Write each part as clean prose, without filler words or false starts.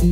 Hi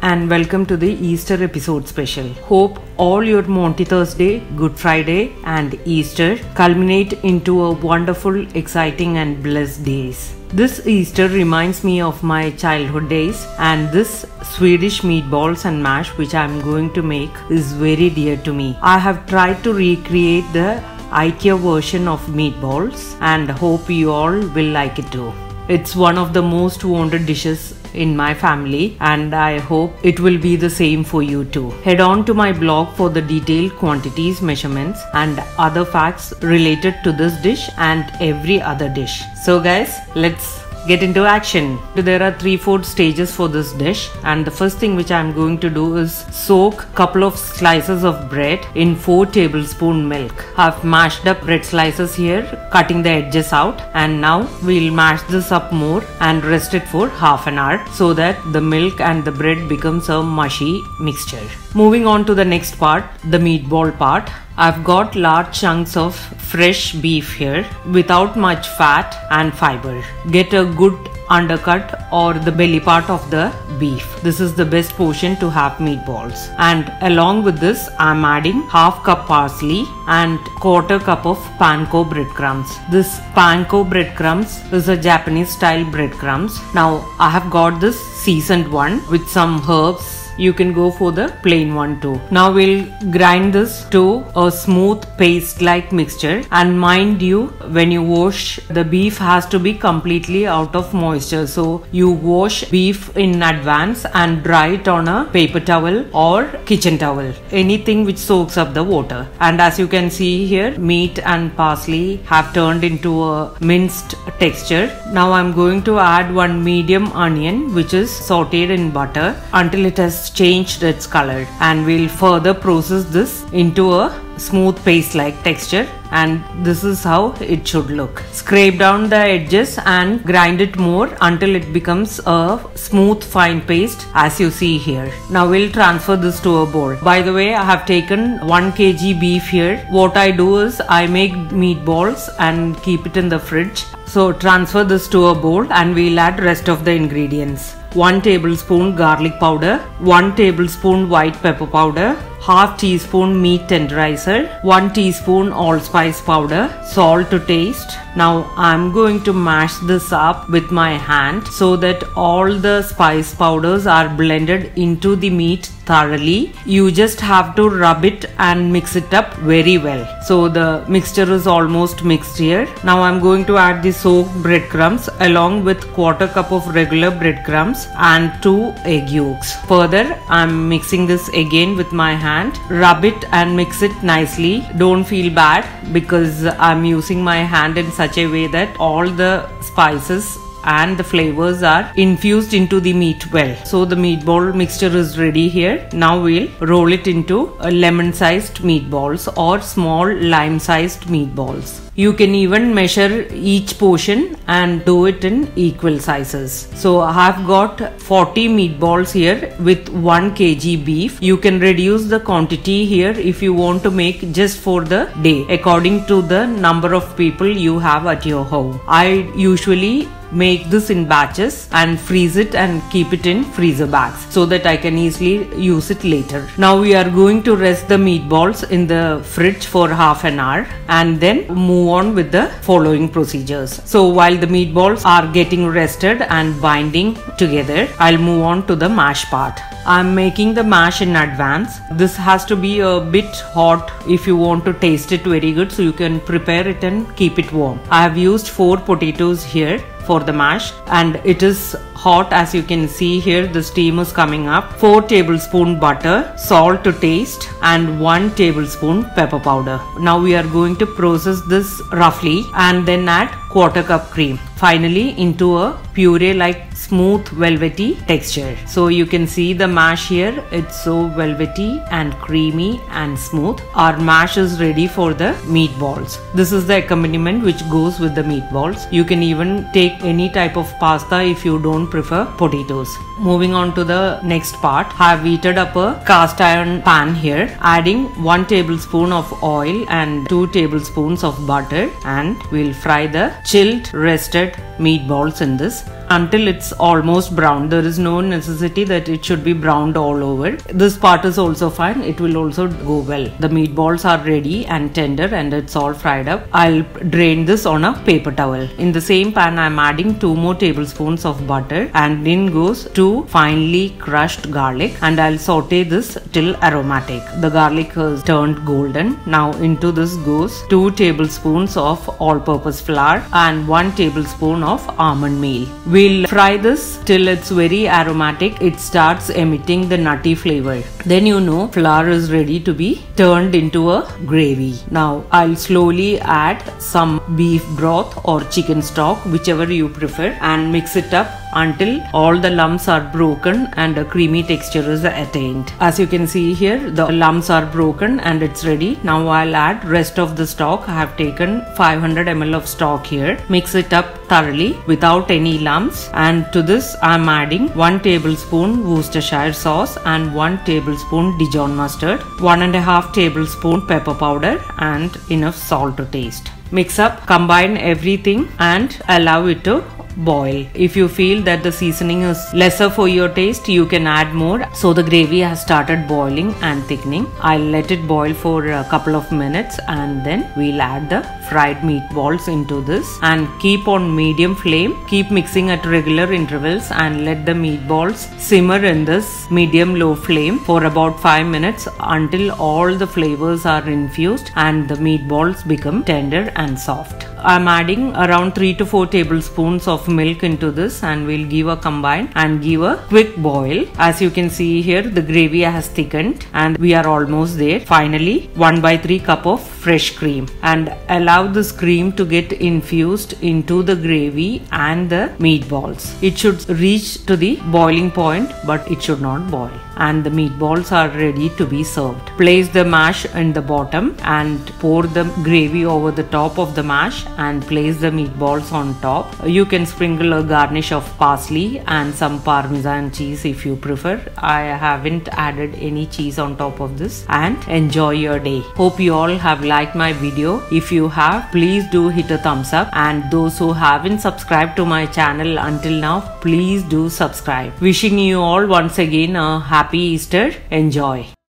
and welcome to the Easter episode special. Hope all your Monty Thursday, Good Friday and Easter culminate into a wonderful, exciting and blessed days. This Easter reminds me of my childhood days, and this Swedish meatballs and mash which I am going to make is very dear to me. I have tried to recreate the IKEA version of meatballs and hope you all will like it too. It's one of the most wanted dishes in my family and I hope it will be the same for you too. Head on to my blog for the detailed quantities, measurements and other facts related to this dish and every other dish. So guys, let's get into action. There are 3-4 stages for this dish, and the first thing which I am going to do is soak couple of slices of bread in 4 tablespoon milk. I've mashed up bread slices here, cutting the edges out, and now we'll mash this up more and rest it for half an hour so that the milk and the bread becomes a mushy mixture. Moving on to the next part, the meatball part. I've got large chunks of fresh beef here without much fat and fiber. Get a good undercut or the belly part of the beef. This is the best portion to have meatballs. And along with this, I'm adding half cup parsley and quarter cup of panko breadcrumbs. This panko breadcrumbs is a Japanese style breadcrumbs. Now I have got this seasoned one with some herbs. You can go for the plain one too. Now we'll grind this to a smooth paste like mixture, and mind you, when you wash, the beef has to be completely out of moisture. So you wash beef in advance and dry it on a paper towel or kitchen towel, anything which soaks up the water. And as you can see here, meat and parsley have turned into a minced texture. Now I'm going to add one medium onion which is sauteed in butter until it has changed its color, and we'll further process this into a smooth paste like texture, and this is how it should look. Scrape down the edges and grind it more until it becomes a smooth fine paste as you see here. Now we'll transfer this to a bowl. By the way, I have taken 1 kg beef here. What I do is I make meatballs and keep it in the fridge. So transfer this to a bowl and we'll add rest of the ingredients. 1 tablespoon garlic powder, 1 tablespoon white pepper powder, half teaspoon meat tenderizer, 1 teaspoon allspice powder, salt to taste. Now I'm going to mash this up with my hand so that all the spice powders are blended into the meat thoroughly. You just have to rub it and mix it up very well. So the mixture is almost mixed here. Now I'm going to add the soaked breadcrumbs along with quarter cup of regular breadcrumbs and 2 egg yolks. Further, I'm mixing this again with my hand. Rub it and mix it nicely. Don't feel bad because I'm using my hand in such a way that all the spices and the flavors are infused into the meat well. So the meatball mixture is ready here. Now we'll roll it into lemon sized meatballs or small lime sized meatballs. You can even measure each portion and do it in equal sizes. So I have got 40 meatballs here with 1 kg beef. You can reduce the quantity here if you want to make just for the day according to the number of people you have at your home. I usually make this in batches and freeze it and keep it in freezer bags so that I can easily use it later. Now we are going to rest the meatballs in the fridge for half an hour and then move on with the following procedures. So while the meatballs are getting rested and binding together, I'll move on to the mash part. I'm making the mash in advance. This has to be a bit hot if you want to taste it very good, so you can prepare it and keep it warm. I have used 4 potatoes here for the mash and it is hot. As you can see here, the steam is coming up. 4 tablespoon butter, salt to taste and 1 tablespoon pepper powder. Now we are going to process this roughly and then add quarter cup cream. Finally into a puree like smooth velvety texture. So you can see the mash here, it's so velvety and creamy and smooth. Our mash is ready for the meatballs. This is the accompaniment which goes with the meatballs. You can even take any type of pasta if you don't prefer potatoes. Moving on to the next part, I have heated up a cast iron pan here, adding 1 tablespoon of oil and 2 tablespoons of butter, and we'll fry the chilled rested meatballs in this until it's almost brown. There is no necessity that it should be browned all over. This part is also fine, it will also go well. The meatballs are ready and tender and it's all fried up. I'll drain this on a paper towel. In the same pan I'm adding 2 more tablespoons of butter, and in goes 2 finely crushed garlic, and I'll saute this till aromatic. The garlic has turned golden. Now into this goes 2 tablespoons of all-purpose flour and 1 tablespoon of almond meal. We'll fry this till it's very aromatic. It starts emitting the nutty flavor. Then you know flour is ready to be turned into a gravy. Now I'll slowly add some beef broth or chicken stock, whichever you prefer, and mix it up until all the lumps are broken and a creamy texture is attained. As you can see here, the lumps are broken and it's ready. Now I'll add rest of the stock. I have taken 500 ml of stock here. Mix it up thoroughly without any lumps, and to this I'm adding 1 tablespoon Worcestershire sauce and 1 tablespoon Dijon mustard, 1.5 tablespoon pepper powder, and enough salt to taste. Mix up, combine everything and allow it to boil. If you feel that the seasoning is lesser for your taste, you can add more. So the gravy has started boiling and thickening. I'll let it boil for a couple of minutes, and then we'll add the fried meatballs into this and keep on medium flame. Keep mixing at regular intervals and let the meatballs simmer in this medium-low flame for about 5 minutes until all the flavors are infused and the meatballs become tender and soft. I'm adding around 3 to 4 tablespoons of milk into this, and we'll give a combine and give a quick boil. As you can see here, the gravy has thickened and we are almost there. Finally, 1/3 cup of fresh cream, and allow this cream to get infused into the gravy and the meatballs. It should reach to the boiling point, but it should not boil. And the meatballs are ready to be served. Place the mash in the bottom and pour the gravy over the top of the mash and place the meatballs on top. You can sprinkle a garnish of parsley and some parmesan cheese if you prefer. I haven't added any cheese on top of this, and enjoy your day. Hope you all have liked my video. If you have, please do hit a thumbs up, and those who haven't subscribed to my channel until now, please do subscribe. Wishing you all once again a happy Easter. Enjoy.